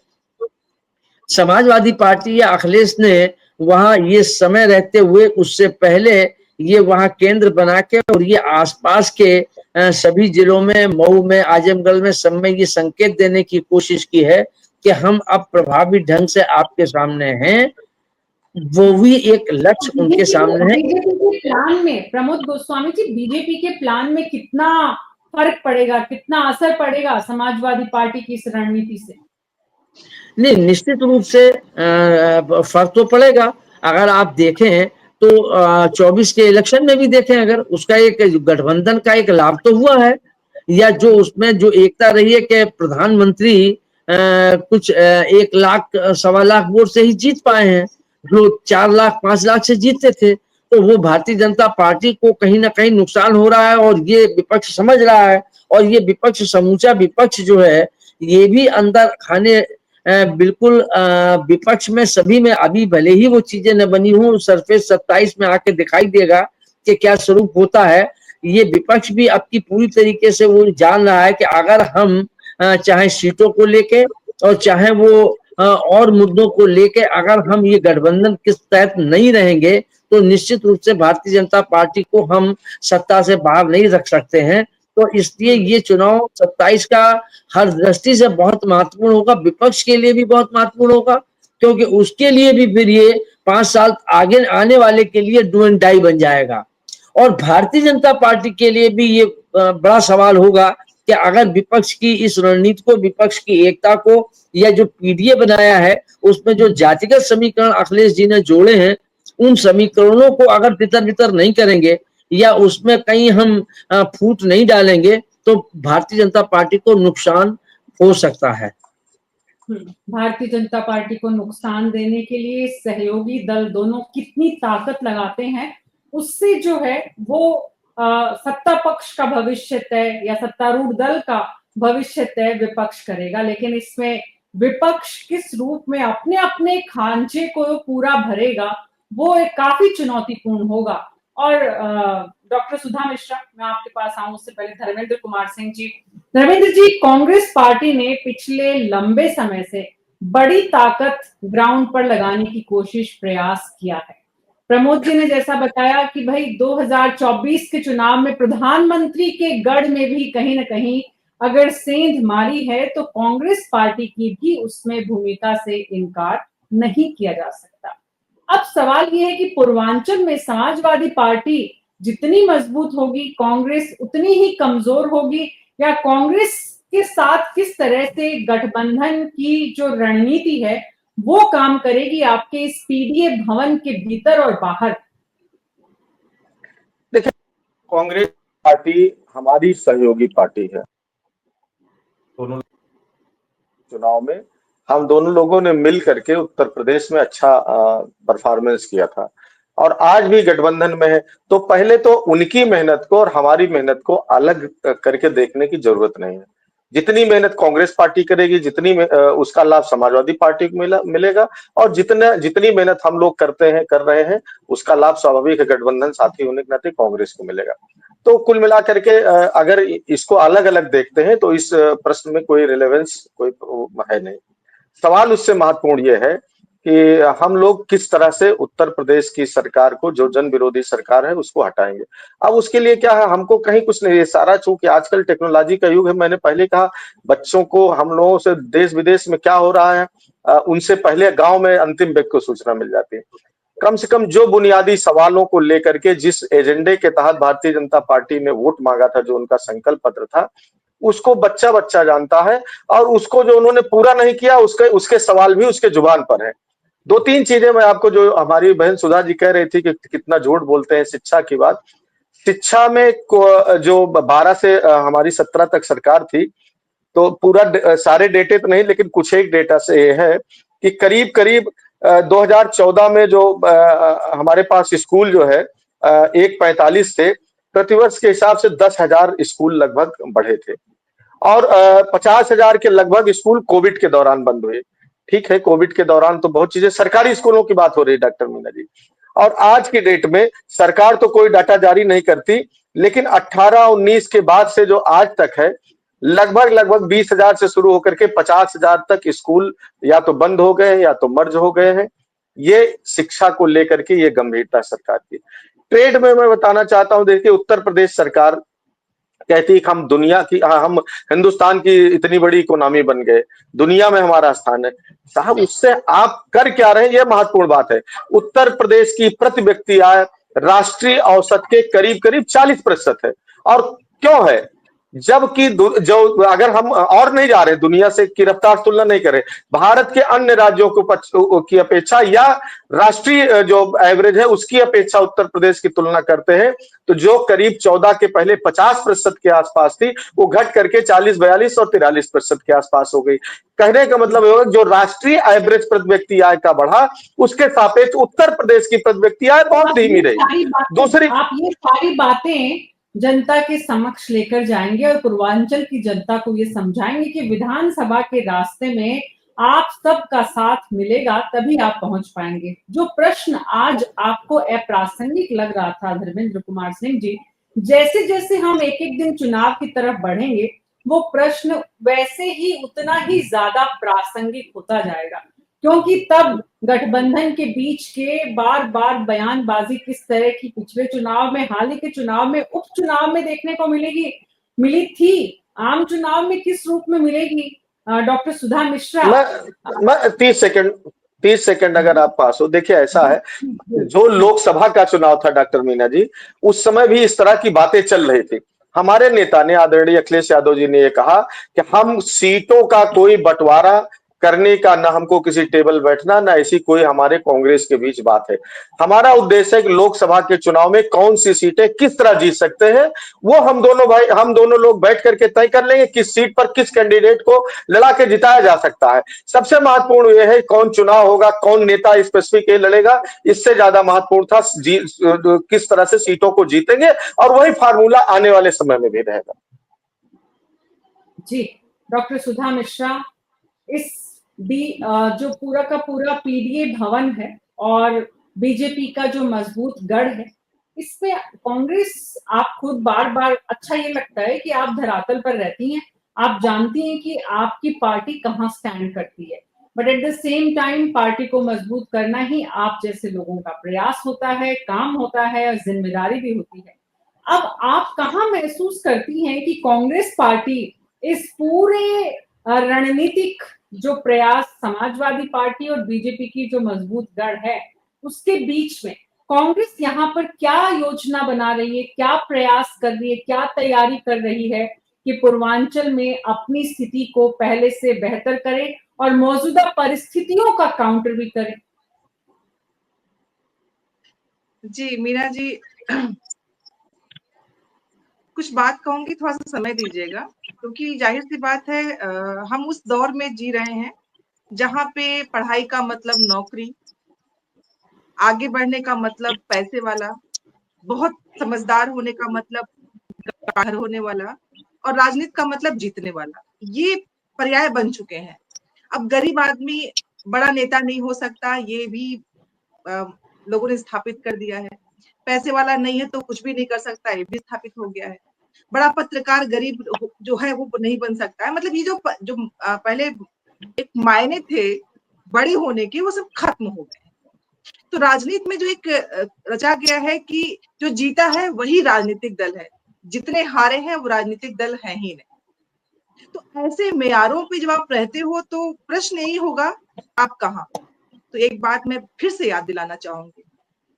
समाजवादी पार्टी या अखिलेश ने वहां ये समय रहते हुए, उससे पहले ये वहां केंद्र बना के और ये आसपास के सभी जिलों में, मऊ में, आजमगढ़ में, सब में ये संकेत देने की कोशिश की है कि हम अब प्रभावी ढंग से आपके सामने हैं। वो भी एक लक्ष्य उनके सामने है। बीजेपी के प्लान में, प्रमोद गोस्वामी जी, बीजेपी के प्लान में कितना फर्क पड़ेगा, कितना असर पड़ेगा समाजवादी पार्टी की इस रणनीति से? नहीं, निश्चित रूप से फर्क तो पड़ेगा। अगर आप देखें तो 24 के इलेक्शन में भी देखें, अगर उसका एक गठबंधन का एक लाभ तो हुआ है, या जो उसमें जो एकता रही है कि प्रधानमंत्री कुछ 1 लाख 1.25 लाख वोट से ही जीत पाए हैं, जो 4 लाख 5 लाख से जीतते थे। तो वो भारतीय जनता पार्टी को कहीं ना कहीं नुकसान हो रहा है, और ये विपक्ष समझ रहा है, और ये विपक्ष, समूचा विपक्ष जो है, ये भी अंदर खाने बिल्कुल विपक्ष में सभी में, अभी भले ही वो चीजें न बनी हो, सरफेस 27 में आके दिखाई देगा कि क्या स्वरूप होता है। ये विपक्ष भी अब की पूरी तरीके से वो जान रहा है कि अगर हम चाहे सीटों को लेके और चाहे वो और मुद्दों को लेके अगर हम ये गठबंधन के तहत नहीं रहेंगे, तो निश्चित रूप से भारतीय जनता पार्टी को हम सत्ता से बाहर नहीं रख सकते हैं। तो इसलिए ये चुनाव 27 का हर दृष्टि से बहुत महत्वपूर्ण होगा, विपक्ष के लिए भी बहुत महत्वपूर्ण होगा, क्योंकि उसके लिए भी फिर ये 5 साल आगे आने वाले के लिए डू एंड डाई बन जाएगा। और भारतीय जनता पार्टी के लिए भी ये बड़ा सवाल होगा कि अगर विपक्ष की इस रणनीति को, विपक्ष की एकता को, या जो पीडीए बनाया है उसमें जो जातिगत समीकरण अखिलेश जी ने जोड़े हैं, उन समीकरणों को अगर तितर बितर नहीं करेंगे या उसमें कहीं हम फूट नहीं डालेंगे, तो भारतीय जनता पार्टी को नुकसान हो सकता है। भारतीय जनता पार्टी को नुकसान देने के लिए सहयोगी दल दोनों कितनी ताकत लगाते हैं, उससे जो है वो सत्ता पक्ष का भविष्य तय या सत्तारूढ़ दल का भविष्य तय विपक्ष करेगा। लेकिन इसमें विपक्ष किस रूप में अपने अपने खांचे को पूरा भरेगा, वो एक काफी चुनौतीपूर्ण होगा। और डॉक्टर सुधा मिश्रा, मैं आपके पास आऊं उससे पहले धर्मेंद्र कुमार सिंह जी। धर्मेंद्र जी, कांग्रेस पार्टी ने पिछले लंबे समय से बड़ी ताकत ग्राउंड पर लगाने की कोशिश प्रयास किया है। प्रमोद जी ने जैसा बताया कि भाई 2024 के चुनाव में प्रधानमंत्री के गढ़ में भी कहीं ना कहीं अगर सेंध मारी है तो कांग्रेस पार्टी की भी उसमें भूमिका से इनकार नहीं किया जा सकता। अब सवाल यह है कि पूर्वांचल में समाजवादी पार्टी जितनी मजबूत होगी, कांग्रेस उतनी ही कमजोर होगी, या कांग्रेस के साथ किस तरह से गठबंधन की जो रणनीति है वो काम करेगी आपके इस पीडीए भवन के भीतर और बाहर? देखिए, कांग्रेस पार्टी हमारी सहयोगी पार्टी है। दोनों चुनाव में हम दोनों लोगों ने मिल करके उत्तर प्रदेश में अच्छा परफॉर्मेंस किया था और आज भी गठबंधन में है। तो पहले तो उनकी मेहनत को और हमारी मेहनत को अलग करके देखने की जरूरत नहीं है। जितनी मेहनत कांग्रेस पार्टी करेगी, उसका लाभ समाजवादी पार्टी को मिलेगा और जितनी मेहनत हम लोग कर रहे हैं उसका लाभ स्वाभाविक गठबंधन साथी होने के नाते कांग्रेस को मिलेगा। तो कुल मिलाकर के अगर इसको अलग अलग देखते हैं तो इस प्रश्न में कोई रिलेवेंस कोई है नहीं। सवाल उससे महत्वपूर्ण ये है कि हम लोग किस तरह से उत्तर प्रदेश की सरकार को, जो जन विरोधी सरकार है, उसको हटाएंगे। अब उसके लिए क्या है, हमको कहीं कुछ नहीं, ये सारा चूंकि आजकल टेक्नोलॉजी का युग है, मैंने पहले कहा बच्चों को हम लोगों से देश विदेश में क्या हो रहा है उनसे पहले गांव में अंतिम व्यक्ति को सूचना मिल जाती है। कम से कम जो बुनियादी सवालों को लेकर के जिस एजेंडे के तहत भारतीय जनता पार्टी ने वोट मांगा था, जो उनका संकल्प पत्र था, उसको बच्चा बच्चा जानता है और उसको जो उन्होंने पूरा नहीं किया उसके सवाल भी उसके जुबान पर है। दो तीन चीजें मैं आपको, जो हमारी बहन सुधा जी कह रही थी कि कितना झूठ बोलते हैं शिक्षा की बात, शिक्षा में जो 12 से हमारी 17 तक सरकार थी, तो पूरा सारे डेटे तो नहीं लेकिन कुछ एक डेटा से ये है कि करीब करीब 2014 में जो हमारे पास स्कूल जो है 145 थे, प्रतिवर्ष के हिसाब से 10,000 स्कूल लगभग बढ़े थे और 50,000 के लगभग स्कूल कोविड के दौरान बंद हुए। ठीक है, कोविड के दौरान तो बहुत चीजें, सरकारी स्कूलों की बात हो रही है डॉक्टर मीना जी। और आज की डेट में सरकार तो कोई डाटा जारी नहीं करती, लेकिन 18-19 के बाद से जो आज तक है, लगभग 20,000 से शुरू होकर के 50,000 तक स्कूल या तो बंद हो गए हैं या तो मर्ज हो गए हैं। ये शिक्षा को लेकर के ये गंभीरता सरकार की। ट्रेड में मैं बताना चाहता हूं, देखिए उत्तर प्रदेश सरकार कहती है कि हम हिंदुस्तान की इतनी बड़ी इकोनॉमी बन गए, दुनिया में हमारा स्थान है। साहब, उससे आप कर क्या रहे हैं, ये महत्वपूर्ण बात है। उत्तर प्रदेश की प्रति व्यक्ति आय राष्ट्रीय औसत के करीब करीब 40% है। और क्यों है, जबकि जो अगर हम और नहीं जा रहे दुनिया से की रफ्तार तुलना नहीं करें, भारत के अन्य राज्यों की अपेक्षा या राष्ट्रीय जो एवरेज है उसकी अपेक्षा उत्तर प्रदेश की तुलना करते हैं, तो जो करीब 14 के पहले 50% के आसपास थी, वो घट करके 40, 42 और 43% के आसपास हो गई। कहने का मतलब है जो राष्ट्रीय एवरेज प्रति व्यक्ति आय का बढ़ा, उसके सापेक्ष उत्तर प्रदेश की प्रति व्यक्ति आय बहुत धीमी रही। दूसरी, आप ये सारी बातें जनता के समक्ष लेकर जाएंगे और पूर्वांचल की जनता को ये समझाएंगे कि विधानसभा के रास्ते में आप सबका साथ मिलेगा, तभी आप पहुंच पाएंगे। जो प्रश्न आज आपको अप्रासंगिक लग रहा था धर्मेंद्र कुमार सिंह जी, जैसे जैसे हम एक एक दिन चुनाव की तरफ बढ़ेंगे, वो प्रश्न वैसे ही उतना ही ज्यादा प्रासंगिक होता जाएगा, क्योंकि तब गठबंधन के बीच के बार बार बयानबाजी किस तरह की पिछले चुनाव में, हाल ही के चुनाव में, उपचुनाव में देखने को मिली थी, आम चुनाव में किस रूप में मिलेगी? डॉक्टर सुधा मिश्रा, मैं 30 सेकंड अगर आप पास हो, देखिए ऐसा है, जो लोकसभा का चुनाव था डॉक्टर मीना जी, उस समय भी इस तरह की बातें चल रही थी। हमारे नेता ने, आदरणीय अखिलेश यादव जी ने ये कहा कि हम सीटों का कोई बंटवारा करने का, ना हमको किसी टेबल बैठना, ना ऐसी कोई हमारे कांग्रेस के बीच बात है। हमारा उद्देश्य है कि लोकसभा के चुनाव में कौन सी सीटें किस तरह जीत सकते हैं, वो हम दोनों लोग बैठ करके तय कर लेंगे किस सीट पर किस कैंडिडेट को लड़ा के जिताया जा सकता है। सबसे महत्वपूर्ण यह है कौन चुनाव होगा, कौन नेता स्पेसिफिक लड़ेगा, इससे ज्यादा महत्वपूर्ण था किस तरह से सीटों को जीतेंगे, और वही फार्मूला आने वाले समय में भी रहेगा। जी, डॉक्टर सुधा मिश्रा, इस जो पूरा का पूरा पीडीए भवन है और बीजेपी का जो मजबूत गढ़ है, इस पे कांग्रेस, आप खुद बार बार, अच्छा ये लगता है कि आप धरातल पर रहती हैं, आप जानती हैं कि आपकी पार्टी कहाँ स्टैंड करती है, but at the same time party को मजबूत करना ही आप जैसे लोगों का प्रयास होता है, काम होता है और जिम्मेदारी भी होती है। अब आप कहाँ महसूस करती हैं कि कांग्रेस पार्टी इस पूरे रणनीतिक जो प्रयास समाजवादी पार्टी और बीजेपी की जो मजबूत गढ़ है उसके बीच में कांग्रेस यहाँ पर क्या योजना बना रही है, क्या प्रयास कर रही है, क्या तैयारी कर रही है कि पूर्वांचल में अपनी स्थिति को पहले से बेहतर करे और मौजूदा परिस्थितियों का काउंटर भी करे? जी मीना जी, कुछ बात कहूंगी, थोड़ा सा समय दीजिएगा, क्योंकि जाहिर सी बात है हम उस दौर में जी रहे हैं जहाँ पे पढ़ाई का मतलब नौकरी, आगे बढ़ने का मतलब पैसे वाला, बहुत समझदार होने का मतलब घर होने वाला, और राजनीति का मतलब जीतने वाला, ये पर्याय बन चुके हैं। अब गरीब आदमी बड़ा नेता नहीं हो सकता, ये भी लोगों ने स्थापित कर दिया है। पैसे वाला नहीं है तो कुछ भी नहीं कर सकता, ये भी स्थापित हो गया है। बड़ा पत्रकार गरीब जो है वो नहीं बन सकता है। मतलब ये जो पहले एक मायने थे बड़े होने के, वो सब खत्म हो गए। तो राजनीति में जो एक रचा गया है कि जो जीता है वही राजनीतिक दल है, जितने हारे हैं वो राजनीतिक दल है ही नहीं। तो ऐसे मेयारों पे जब आप रहते हो तो प्रश्न यही होगा, आप कहाँ? तो एक बात मैं फिर से याद दिलाना चाहूंगी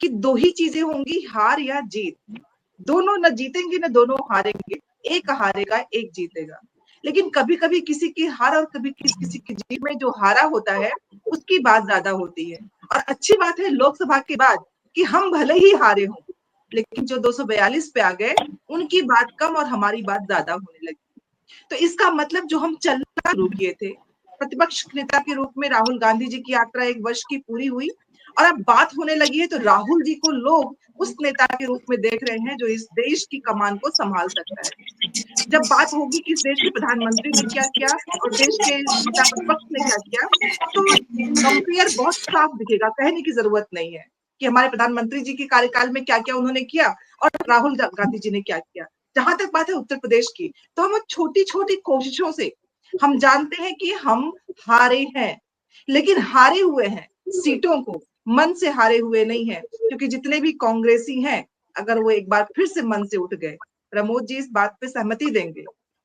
कि दो ही चीजें होंगी, हार या जीत। दोनों न जीतेंगे न दोनों हारेंगे, एक हारेगा एक जीतेगा। लेकिन कभी कभी किसी की हार और कभी किसी की जीत में जो हारा होता है उसकी बात ज्यादा होती है। और अच्छी बात है लोकसभा के बाद कि हम भले ही हारे हों, लेकिन जो 242 पे आ गए उनकी बात कम और हमारी बात ज्यादा होने लगी। तो इसका मतलब जो हम चलना शुरू किए थे, प्रतिपक्ष नेता के रूप में राहुल गांधी जी की यात्रा 1 वर्ष की पूरी हुई और अब बात होने लगी है, तो राहुल जी को लोग उस नेता के रूप में देख रहे हैं जो इस देश की कमान को संभाल सकता है। जब बात होगी कि इस देश के प्रधानमंत्री ने क्या किया और देश के नेता प्रतिपक्ष ने क्या किया, तो कंपेयर बहुत साफ दिखेगा, कहने की जरूरत नहीं है कि हमारे प्रधानमंत्री जी के कार्यकाल में क्या क्या उन्होंने किया और राहुल गांधी जी ने क्या किया। जहां तक बात है उत्तर प्रदेश की, तो हम छोटी छोटी कोशिशों से, हम जानते हैं कि हम हारे हैं, लेकिन हारे हुए हैं सीटों को, मन से हारे हुए नहीं है। क्योंकि जितने भी कांग्रेसी हैं, अगर वो एक बार फिर से मन से उठ गए, प्रमोद जी इस बात पे सहमति देंगे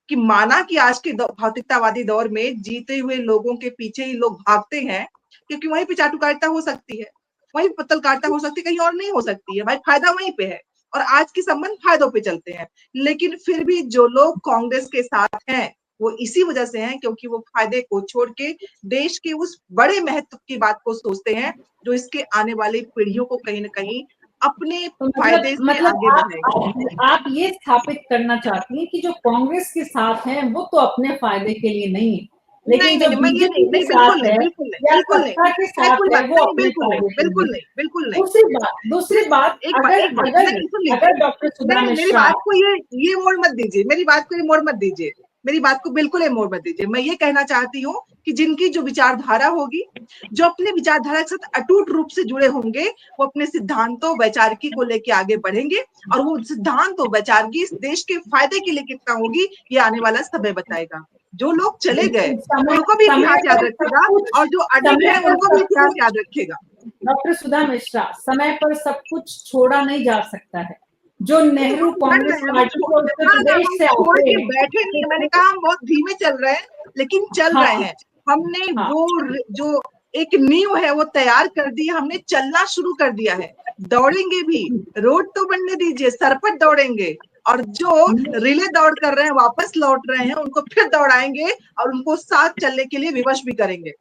कि माना कि आज के भौतिकतावादी दौर में जीते हुए लोगों के पीछे ही लोग भागते हैं, क्योंकि वहीं पे चाटुकारिता हो सकती है, वहीं पत्तलकारिता हो सकती है, कहीं और नहीं हो सकती है। भाई फायदा वहीं पे है और आज के संबंध फायदों पे चलते हैं। लेकिन फिर भी जो लोग कांग्रेस के साथ हैं वो इसी वजह से हैं क्योंकि वो फायदे को छोड़ के देश के उस बड़े महत्व की बात को सोचते हैं जो इसके आने वाली पीढ़ियों को कहीं ना कहीं अपने तो फायदे से आगे बढ़ाएगा। आप ये स्थापित करना चाहती हैं कि जो कांग्रेस के साथ हैं वो तो अपने फायदे के लिए नहीं है, लेकिन जो नहीं मैं ये बीजेपी के बिल्कुल साथ नहीं, है बिल्कुल नहीं, या बिल्कुल नहीं, सत्ता के साथ है वो अपने बिल्कुल नहीं, फायदे के लिए। बिल्कुल नहीं, बिल्कुल नहीं। दूसरी बात एक बात नहीं, सुन लीजिए, अगर डॉक्टर सुधा नहीं मेरी मिश्रा, बात को ये मोड़ मत दीजिए, मेरी बात को ये मोड़ मत दीजिए, मेरी बात को बिल्कुल ये मोड़ मत दीजिए। मैं ये कहना चाहती हूँ कि जिनकी जो विचारधारा होगी, जो अपने विचारधारा के साथ अटूट रूप से जुड़े होंगे, वो अपने सिद्धांतों वैचारिकी को लेके आगे बढ़ेंगे और वो सिद्धांत और वैचारिकी इस देश के फायदे के लिए कितना होगी ये आने वाला समय बताएगा। जो लोग चले गए उनको भी इतिहास याद रखेगा और जो अटूट है उनको भी इतिहास याद रखेगा। डॉक्टर सुधा मिश्रा, समय पर सब कुछ छोड़ा नहीं जा सकता है। जो नेहरू कांग्रेस पार्टी को उत्तर प्रदेश से छोड़ आते के हैं, बैठे नहीं, मैंने कहा हम बहुत धीमे चल रहे हैं लेकिन चल रहे हैं। हमने वो जो एक नींव है वो तैयार कर दी, हमने चलना शुरू कर दिया है। दौड़ेंगे भी, रोड तो बनने दीजिए, सरपट दौड़ेंगे और जो रिले दौड़ कर रहे हैं वापस लौट रहे हैं उनको फिर दौड़ाएंगे और उनको साथ चलने के लिए विवश भी करेंगे।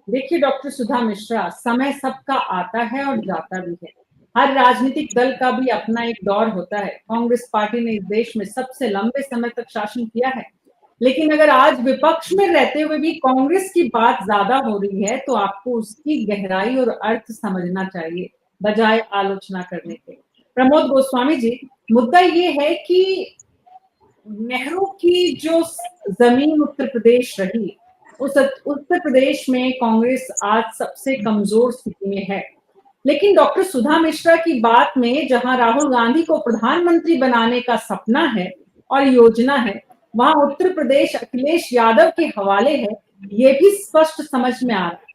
देखिए डॉक्टर सुधा मिश्रा, समय सबका आता है और जाता भी है। हर राजनीतिक दल का भी अपना एक दौर होता है। कांग्रेस पार्टी ने इस देश में सबसे लंबे समय तक शासन किया है, लेकिन अगर आज विपक्ष में रहते हुए भी कांग्रेस की बात ज्यादा हो रही है तो आपको उसकी गहराई और अर्थ समझना चाहिए बजाय आलोचना करने के। प्रमोद गोस्वामी जी, मुद्दा ये है कि नेहरू की जो जमीन उत्तर प्रदेश रही, उस उत्तर प्रदेश में कांग्रेस आज सबसे कमजोर स्थिति में है। लेकिन डॉक्टर सुधा मिश्रा की बात में जहां राहुल गांधी को प्रधानमंत्री बनाने का सपना है और योजना है, वहां उत्तर प्रदेश अखिलेश यादव के हवाले है, ये भी स्पष्ट समझ में आ रहा है।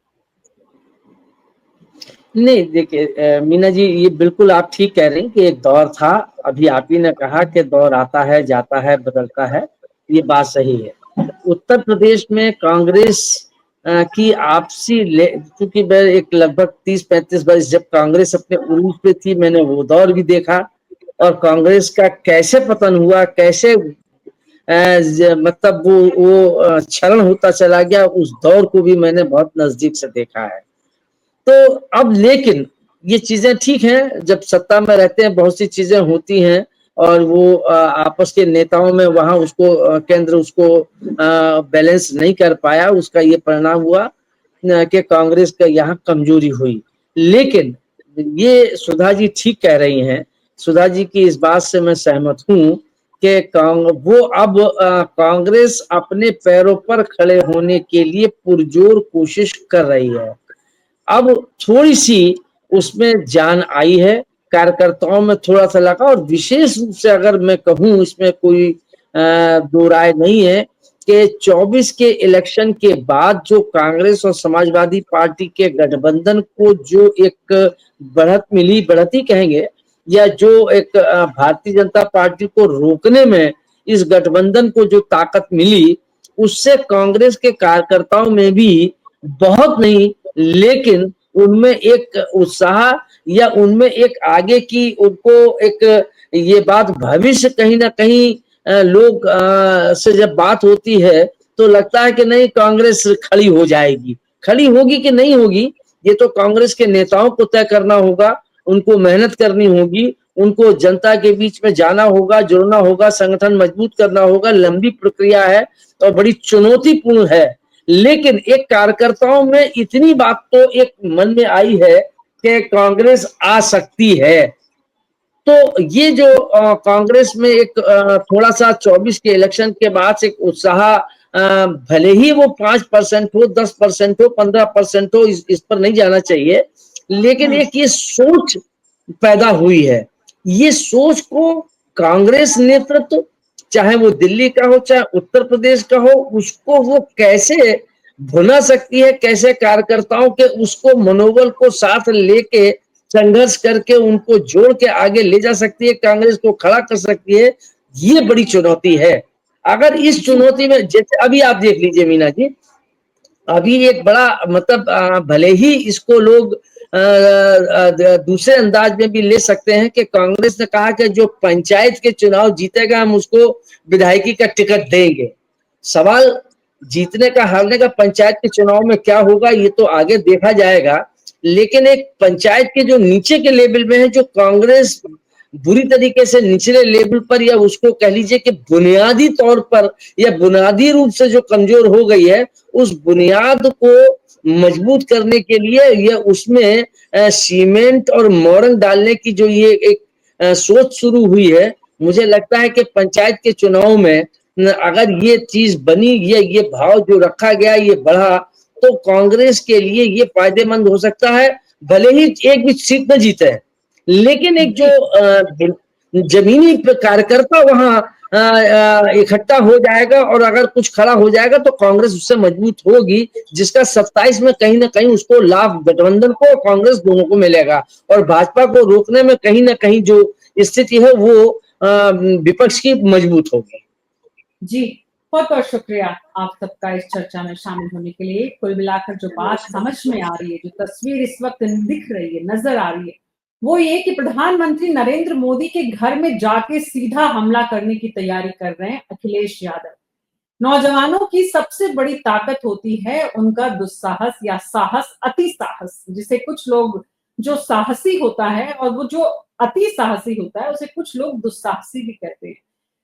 नहीं देखिए मीना जी, ये बिल्कुल आप ठीक कह रही हैं कि एक दौर था। अभी आप ही ने कहा कि दौर आता है, जाता है, बदलता है, ये बात सही है। उत्तर प्रदेश में कांग्रेस की आपसी क्योंकि मैं एक लगभग 30-35 वर्ष जब कांग्रेस अपने उरूज पे थी, मैंने वो दौर भी देखा और कांग्रेस का कैसे पतन हुआ, कैसे मतलब वो क्षरण होता चला गया, उस दौर को भी मैंने बहुत नजदीक से देखा है। तो अब लेकिन ये चीजें ठीक हैं, जब सत्ता में रहते हैं बहुत सी चीजें होती हैं और वो आपस के नेताओं में वहां उसको केंद्र उसको बैलेंस नहीं कर पाया, उसका ये परिणाम हुआ कि कांग्रेस का यहाँ कमजोरी हुई। लेकिन ये सुधा जी ठीक कह रही हैं, सुधा जी की इस बात से मैं सहमत हूँ कि वो अब कांग्रेस अपने पैरों पर खड़े होने के लिए पुरजोर कोशिश कर रही है। अब थोड़ी सी उसमें जान आई है, कार्यकर्ताओं में थोड़ा सा लगा, और विशेष रूप से अगर मैं कहूं, इसमें कोई दो राय नहीं है कि 24 के इलेक्शन के बाद जो कांग्रेस और समाजवादी पार्टी के गठबंधन को जो एक बढ़त मिली, बढ़त ही कहेंगे, या जो एक भारतीय जनता पार्टी को रोकने में इस गठबंधन को जो ताकत मिली, उससे कांग्रेस के कार्यकर्ताओं में भी बहुत नहीं लेकिन उनमें एक उत्साह या उनमें एक आगे की उनको एक ये बात भविष्य कहीं ना कहीं लोग से जब बात होती है तो लगता है कि नहीं कांग्रेस खड़ी हो जाएगी। खड़ी होगी कि नहीं होगी ये तो कांग्रेस के नेताओं को तय करना होगा, उनको मेहनत करनी होगी, उनको जनता के बीच में जाना होगा, जुड़ना होगा, संगठन मजबूत करना होगा। लंबी प्रक्रिया है और बड़ी चुनौतीपूर्ण है, लेकिन एक कार्यकर्ताओं में इतनी बात तो एक मन में आई है कि कांग्रेस आ सकती है। तो ये जो कांग्रेस में एक थोड़ा सा 24 के इलेक्शन के बाद से एक उत्साह, भले ही वो 5% हो, 10% हो, 15% हो, इस पर नहीं जाना चाहिए, लेकिन एक ये सोच पैदा हुई है। ये सोच को कांग्रेस नेतृत्व, चाहे वो दिल्ली का हो चाहे उत्तर प्रदेश का हो, उसको वो कैसे भुना सकती है, कैसे कार्यकर्ताओं के उसको मनोबल को साथ लेके संघर्ष करके उनको जोड़ के आगे ले जा सकती है, कांग्रेस को खड़ा कर सकती है, ये बड़ी चुनौती है। अगर इस चुनौती में, जैसे अभी आप देख लीजिए मीना जी, अभी एक बड़ा मतलब भले ही इसको लोग दूसरे अंदाज में भी ले सकते हैं कि कांग्रेस ने कहा कि जो पंचायत के चुनाव जीतेगा हम उसको विधायकी का टिकट देंगे। सवाल जीतने का हारने का पंचायत के चुनाव में क्या होगा ये तो आगे देखा जाएगा, लेकिन एक पंचायत के जो नीचे के लेवल में है, जो कांग्रेस बुरी तरीके से निचले लेवल पर, या उसको कह लीजिए कि बुनियादी तौर पर या बुनियादी रूप से जो कमजोर हो गई है, उस बुनियाद को मजबूत करने के लिए या उसमें सीमेंट और मोरंग डालने की जो ये एक सोच शुरू हुई है, मुझे लगता है कि पंचायत के चुनाव में अगर ये चीज बनी, ये भाव जो रखा गया ये बढ़ा, तो कांग्रेस के लिए ये फायदेमंद हो सकता है। भले ही एक भी सीट न जीते, लेकिन एक जो जमीनी कार्यकर्ता वहां इकट्ठा हो जाएगा और अगर कुछ खड़ा हो जाएगा तो कांग्रेस उससे मजबूत होगी, जिसका 27 में कहीं ना कहीं उसको लाभ गठबंधन को और कांग्रेस दोनों को मिलेगा, और भाजपा को रोकने में कहीं ना कहीं जो स्थिति है वो विपक्ष की मजबूत होगी। जी, बहुत बहुत शुक्रिया आप सबका इस चर्चा में शामिल होने के लिए। कुल मिलाकर जो बात समझ में आ रही है, जो तस्वीर इस वक्त दिख रही है, नजर आ रही है, वो ये कि प्रधानमंत्री नरेंद्र मोदी के घर में जाके सीधा हमला करने की तैयारी कर रहे हैं अखिलेश यादव। नौजवानों की सबसे बड़ी ताकत होती है उनका दुस्साहस या साहस, अति साहस, जिसे कुछ लोग, जो साहसी होता है और वो जो अति साहसी होता है उसे कुछ लोग दुस्साहसी भी कहते हैं।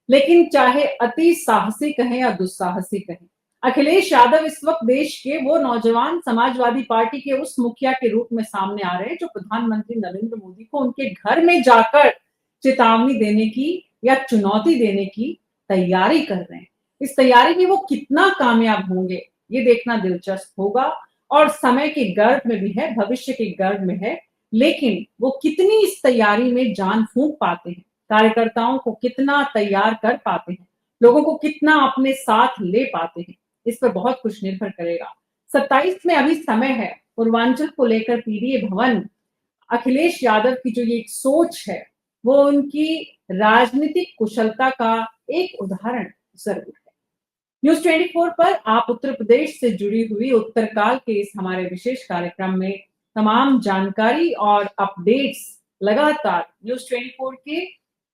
लेकिन चाहे अति साहसी कहें या दुस्साहसी कहें, अखिलेश यादव इस वक्त देश के वो नौजवान समाजवादी पार्टी के उस मुखिया के रूप में सामने आ रहे हैं जो प्रधानमंत्री नरेंद्र मोदी को उनके घर में जाकर चेतावनी देने की या चुनौती देने की तैयारी कर रहे हैं। इस तैयारी में वो कितना कामयाब होंगे ये देखना दिलचस्प होगा, और समय के गर्भ में भी है, भविष्य के गर्भ में है। लेकिन वो कितनी इस तैयारी में जान फूंक पाते हैं, कार्यकर्ताओं को कितना तैयार कर पाते हैं, लोगों को कितना अपने साथ ले पाते हैं, इस पर बहुत कुछ निर्भर करेगा। 27 में अभी समय है। पूर्वांचल को लेकर पीडीए भवन, अखिलेश यादव की जो ये एक सोच है, वो उनकी राजनीतिक कुशलता का एक उदाहरण जरूर है। न्यूज 24 पर आप उत्तर प्रदेश से जुड़ी हुई उत्तरकाल के इस हमारे विशेष कार्यक्रम में तमाम जानकारी और अपडेट्स लगातार न्यूज 24 के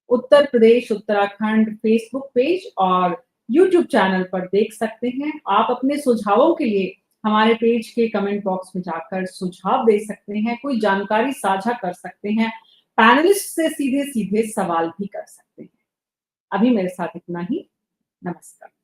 उत्तर प्रदेश उत्तराखंड फेसबुक पेज और यूट्यूब चैनल पर देख सकते हैं। आप अपने सुझावों के लिए हमारे पेज के कमेंट बॉक्स में जाकर सुझाव दे सकते हैं, कोई जानकारी साझा कर सकते हैं, पैनलिस्ट से सीधे सीधे सवाल भी कर सकते हैं। अभी मेरे साथ इतना ही। नमस्कार।